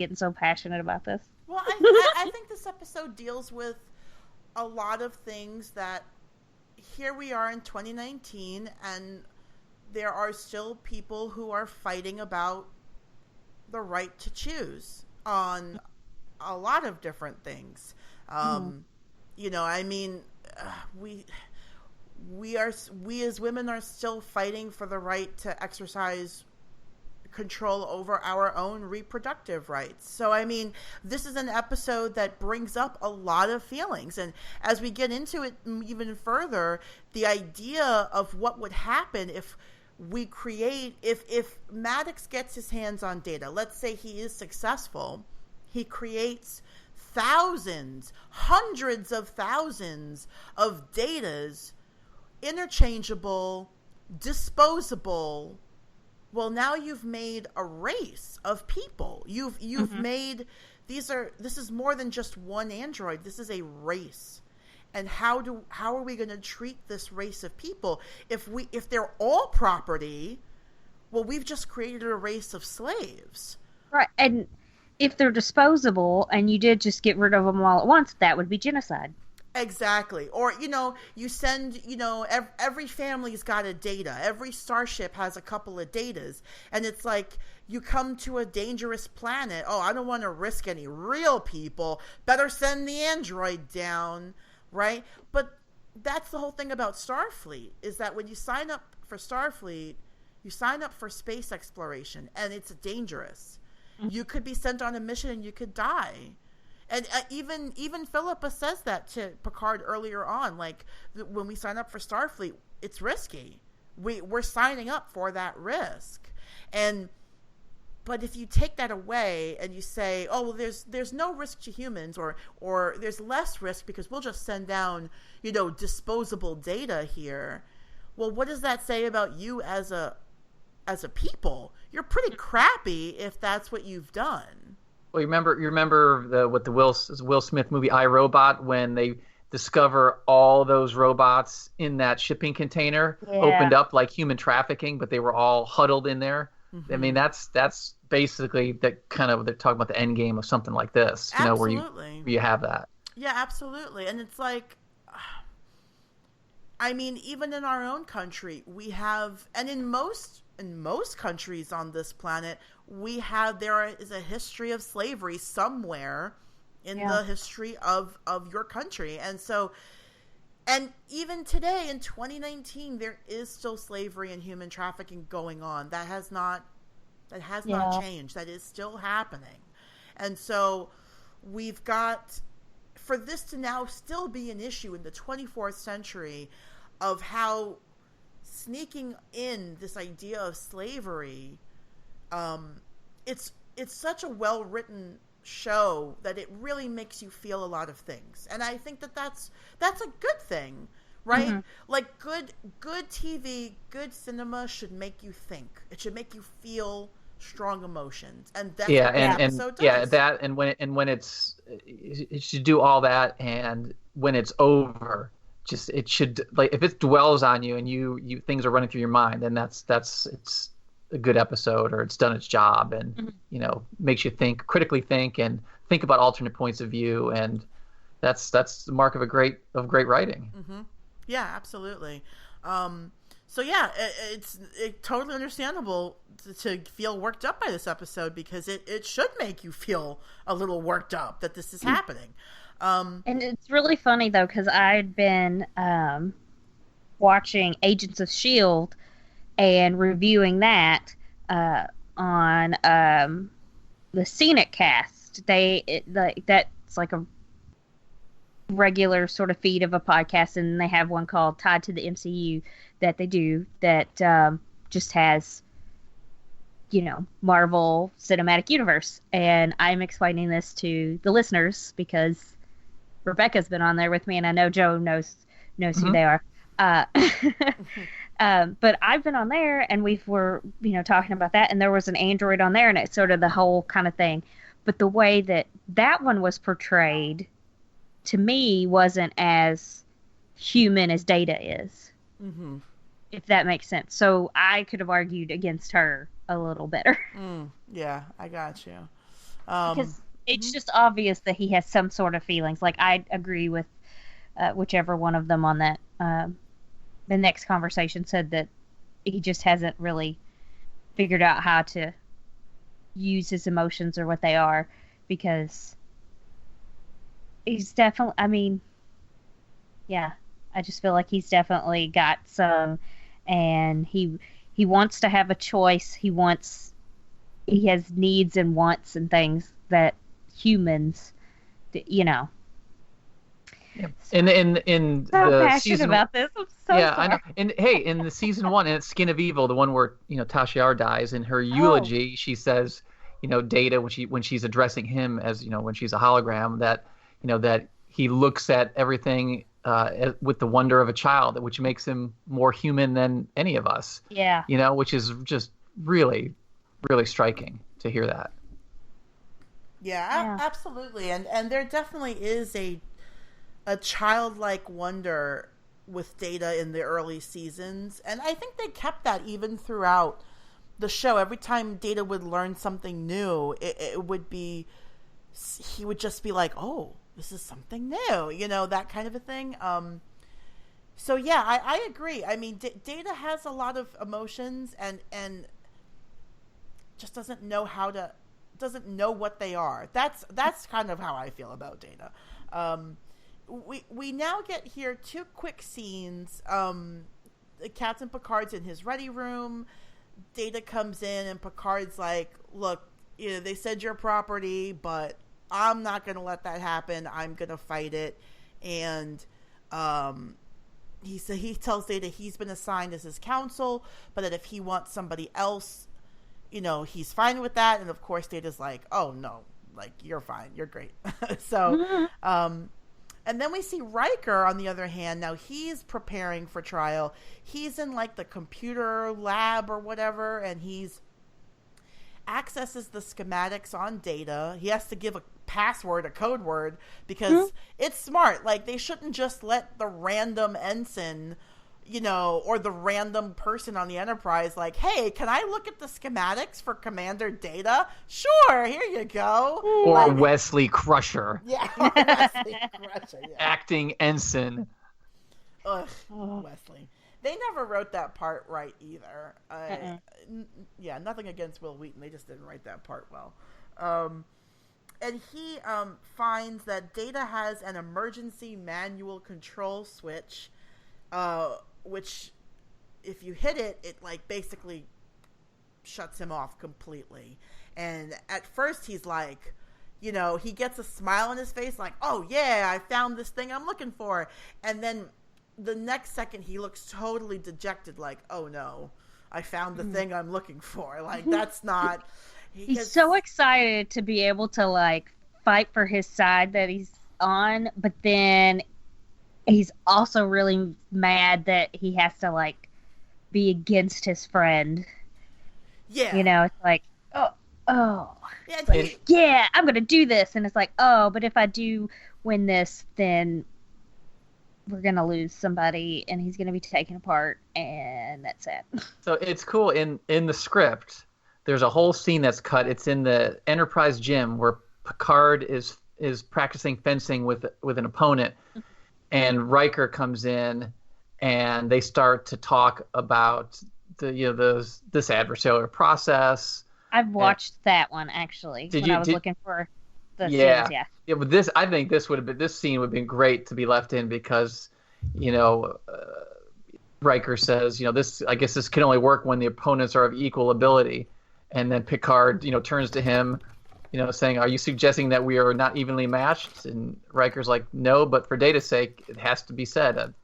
getting so passionate about this. Well, I think this episode deals with a lot of things that here we are in 2019, and there are still people who are fighting about the right to choose on a lot of different things. You know, I mean, we as women are still fighting for the right to exercise control over our own reproductive rights. So, I mean, this is an episode that brings up a lot of feelings. And as we get into it even further, the idea of what would happen if we create, if Maddox gets his hands on data, let's say he is successful, he creates thousands, hundreds of thousands of datas, interchangeable, disposable. Well, now you've made a race of people. You've made this is more than just one android. This is a race. And how are we going to treat this race of people if they're all property? Well, we've just created a race of slaves. Right. And if they're disposable and you did just get rid of them all at once, that would be genocide. Exactly. Or, you know, you send, you know, every family's got a data. Every starship has a couple of datas. And it's like you come to a dangerous planet. Oh, I don't want to risk any real people. Better send the android down, right? But that's the whole thing about Starfleet, is that when you sign up for Starfleet, you sign up for space exploration, and it's dangerous. You could be sent on a mission and you could die. And even Philippa says that to Picard earlier on. Like, when we sign up for Starfleet, it's risky. We're signing up for that risk. But if you take that away and you say, oh, well, there's no risk to humans, or there's less risk because we'll just send down, you know, disposable data here. Well, what does that say about you as a people? You're pretty crappy if that's what you've done. Well, you remember the Will Smith movie I, Robot, when they discover all those robots in that shipping container opened up like human trafficking, but they were all huddled in there. I mean, that's basically they're talking about the end game of something like this, you Absolutely. know, where you have that. Yeah, absolutely. And it's like, I mean, even in our own country, we have, and in most countries on this planet, there is a history of slavery somewhere in the history of your country. And so, and even today in 2019, there is still slavery and human trafficking going on. That has not changed. That is still happening. And so we've got, for this to now still be an issue in the 24th century of how sneaking in this idea of slavery, it's such a well-written show that it really makes you feel a lot of things. And I think that's a good thing, right? Mm-hmm. Like good TV, good cinema should make you think. It should make you feel strong emotions. And that's what the episode does. Yeah, that and when it should do all that, and when it's over, it should, like, if it dwells on you and you things are running through your mind, then that's it's a good episode, or it's done its job, and you know, makes you critically think about alternate points of view, and that's the mark of great writing. Mm-hmm. Yeah, absolutely. So yeah, it's totally understandable to feel worked up by this episode, because it should make you feel a little worked up that this is happening. And it's really funny, though, because I'd been watching Agents of S.H.I.E.L.D. and reviewing that on the Scenic Cast. That's like a regular sort of feed of a podcast, and they have one called Tied to the MCU that they do that just has, you know, Marvel Cinematic Universe. And I'm explaining this to the listeners because Rebecca's been on there with me, and I know Joe knows who they are. But I've been on there, and we were, you know, talking about that, and there was an android on there, and it's sort of the whole kind of thing. But the way that one was portrayed, to me, wasn't as human as Data is. Mm-hmm. If that makes sense. So I could have argued against her a little better. Yeah, I got you. Because it's just obvious that he has some sort of feelings. Like, I agree with whichever one of them on that. The next conversation said that he just hasn't really figured out how to use his emotions or what they are, because he's definitely, I mean, yeah, I just feel like he's definitely got some, and he wants to have a choice. He has needs and wants and things that humans, you know. Yeah. In so the passionate season about this. I'm so yeah, sorry. I know. And hey, in the season 1, and it's Skin of Evil, the one where Tasha dies, in her eulogy, she says, Data, when she's addressing him as when she's a hologram, that that he looks at everything with the wonder of a child, which makes him more human than any of us. Yeah. Which is just really, really striking to hear that. Yeah. Absolutely, and there definitely is a childlike wonder with Data in the early seasons, and I think they kept that even throughout the show. Every time Data would learn something new, it would be, he would just be like, oh, this is something new, that kind of a thing. So yeah, I agree. I mean, Data has a lot of emotions and just doesn't know what they are. That's kind of how I feel about Data. We now get here 2 quick scenes. Captain Picard's in his ready room. Data comes in and Picard's like, look, they said you're property, but I'm not going to let that happen. I'm going to fight it. And he tells Data he's been assigned as his counsel, but that if he wants somebody else, he's fine with that. And of course Data's like, oh no, like, you're fine. You're great. So, and then we see Riker, on the other hand. Now he's preparing for trial. He's in like the computer lab or whatever, and he's accesses the schematics on Data. He has to give a password, a code word, because it's smart. Like, they shouldn't just let the random ensign, or the random person on the Enterprise, like, hey, can I look at the schematics for Commander Data? Sure, here you go. Or like, Wesley Crusher. Yeah, Wesley Crusher. Yeah. Acting ensign. Ugh, Wesley. They never wrote that part right either. Yeah, nothing against Will Wheaton. They just didn't write that part well. And he finds that Data has an emergency manual control switch, which, if you hit it, it like basically shuts him off completely. And at first he's like, he gets a smile on his face, like, oh yeah, I found this thing I'm looking for. And then the next second he looks totally dejected, like, oh no, I found the thing I'm looking for. Like, that's not... He's so excited to be able to, like, fight for his side that he's on, but then he's also really mad that he has to, like, be against his friend. Yeah. It's like, oh. Yeah, it's like, yeah, I'm going to do this. And it's like, oh, but if I do win this, then we're going to lose somebody and he's going to be taken apart, and that's it. So it's cool. In the script, there's a whole scene that's cut. It's in the Enterprise gym where Picard is practicing fencing with an opponent, and Riker comes in, and they start to talk about this adversarial process. I've watched that one actually when I was looking for the scenes. Yeah, but I think this scene would have been great to be left in, because Riker says, this, I guess this can only work when the opponents are of equal ability. And then Picard, turns to him, saying, are you suggesting that we are not evenly matched? And Riker's like, no, but for Data's sake, it has to be said.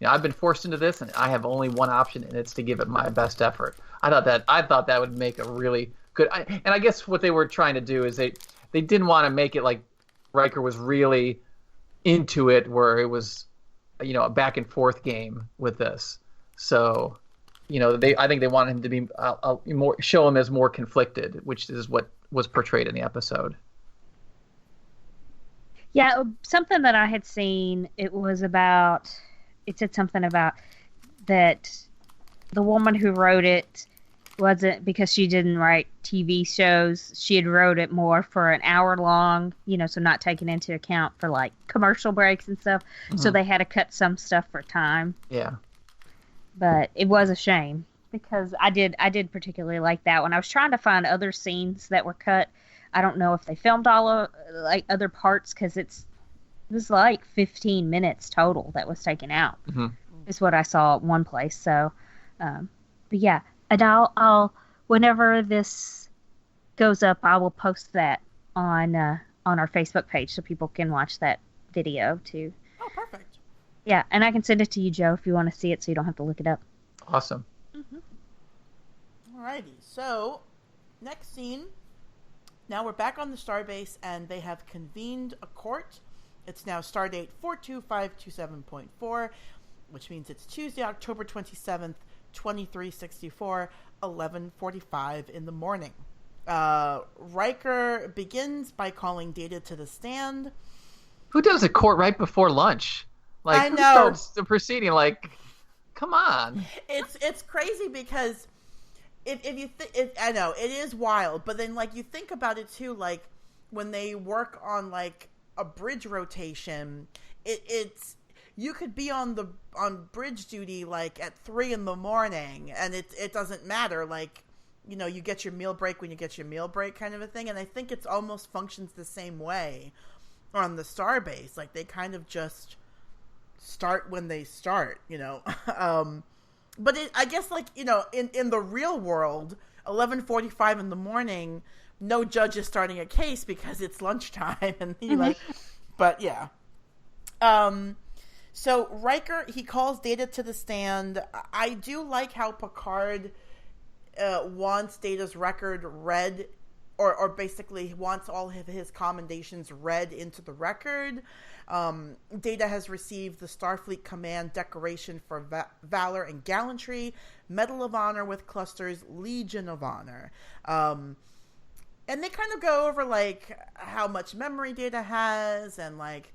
I've been forced into this, and I have only one option, and it's to give it my best effort. I thought that would make a really good... and I guess what they were trying to do is they didn't want to make it like Riker was really into it, where it was, a back and forth game with this. So... I think they wanted him to be show him as more conflicted, which is what was portrayed in the episode. Yeah, something that I had seen, it said something about that the woman who wrote it wasn't because she didn't write TV shows. She had wrote it more for an hour long, so not taking into account for like commercial breaks and stuff. Mm-hmm. So they had to cut some stuff for time. Yeah. But it was a shame because I did particularly like that one. I was trying to find other scenes that were cut. I don't know if they filmed all of like other parts because it was like 15 minutes total that was taken out. Mm-hmm. Is what I saw at one place. So, but yeah, and I'll whenever this goes up, I will post that on our Facebook page so people can watch that video too. Oh, perfect. Yeah, and I can send it to you, Joe, if you want to see it, so you don't have to look it up. Awesome. Mm-hmm. Alrighty, so next scene. Now we're back on the starbase, and they have convened a court. It's now stardate 42527.4, which means it's Tuesday, October 27th, 2364, 11:45 in the morning. Riker begins by calling Data to the stand. Who does a court right before lunch? Like, I know. Who starts the proceeding? Like, come on. It's crazy because if you I know it is wild, but then like you think about it too, like when they work on like a bridge rotation, it's you could be on bridge duty like at 3 a.m. and it doesn't matter. Like, you get your meal break when you get your meal break kind of a thing. And I think it's almost functions the same way on the starbase. Like they kind of just start when they start, but I guess like, in the real world, 11:45 in the morning, no judge is starting a case because it's lunchtime and but yeah. So Riker, he calls Data to the stand. I do like how Picard wants Data's record read, or basically wants all of his commendations read into the record. Data has received the Starfleet Command Decoration for Valor and Gallantry, Medal of Honor with clusters, Legion of Honor. And they kind of go over like how much memory Data has and like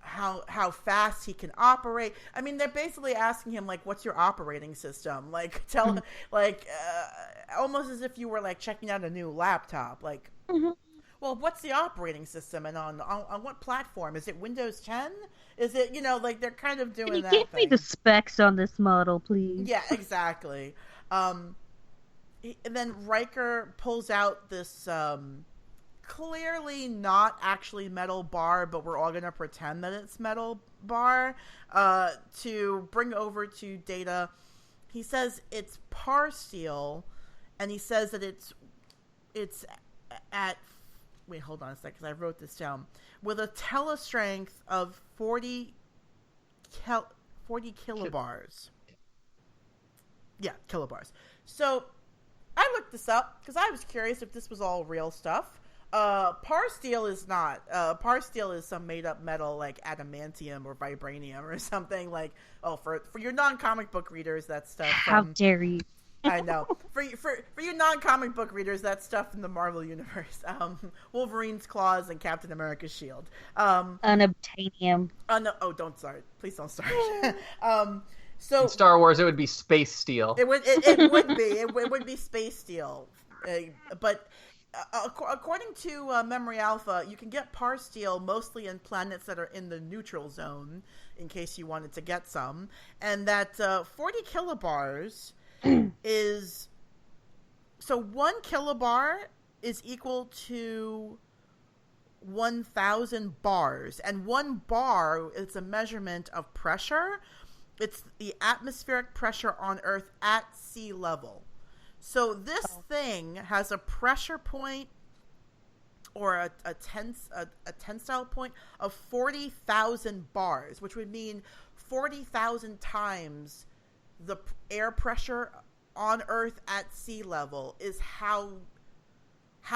how fast he can operate. I mean, they're basically asking him like, what's your operating system? Like tell almost as if you were like checking out a new laptop. Like, well, what's the operating system and on what platform? Is it Windows 10? Is it, like they're kind of doing that. Can you give me the specs on this model, please? Yeah, exactly. And then Riker pulls out this clearly not actually metal bar, but we're all going to pretend that it's metal bar to bring over to Data. He says it's par steel, and he says that it's at, wait, hold on a second, I wrote this down, with a telestrength of 40 kilobars. Yeah, kilobars. So I looked this up because I was curious if this was all real stuff. Par steel is not. Par steel is some made up metal like adamantium or vibranium or something. Like, for your non-comic book readers, that stuff. How dare you? I know. For you non-comic book readers, that stuff in the Marvel universe. Wolverine's claws and Captain America's shield. Unobtainium. Oh, don't start. Please don't start. So in Star Wars, it would be space steel. It would be. It would be space steel. But according to Memory Alpha, you can get par steel mostly in planets that are in the neutral zone, in case you wanted to get some. And that 40 kilobars is... So 1 kilobar is equal to 1,000 bars. And 1 bar is a measurement of pressure. It's the atmospheric pressure on Earth at sea level. So this thing has a pressure point or a tensile point of 40,000 bars, which would mean 40,000 times the air pressure on Earth at sea level is how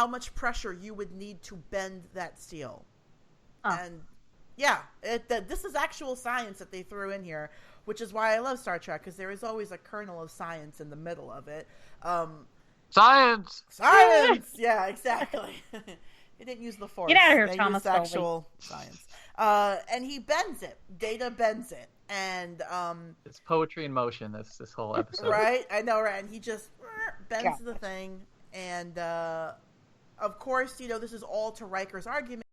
much pressure you would need to bend that steel. And yeah, this is actual science that they threw in here, which is why I love Star Trek, because there is always a kernel of science in the middle of it. Science! Yeah, exactly. They didn't use the Force. Get out of here, they Thomas. Used actual science. And he bends it. Data bends it. And it's poetry in motion, this whole episode. Right? I know, right? And he just bends the thing, and of course, this is all to Riker's argument.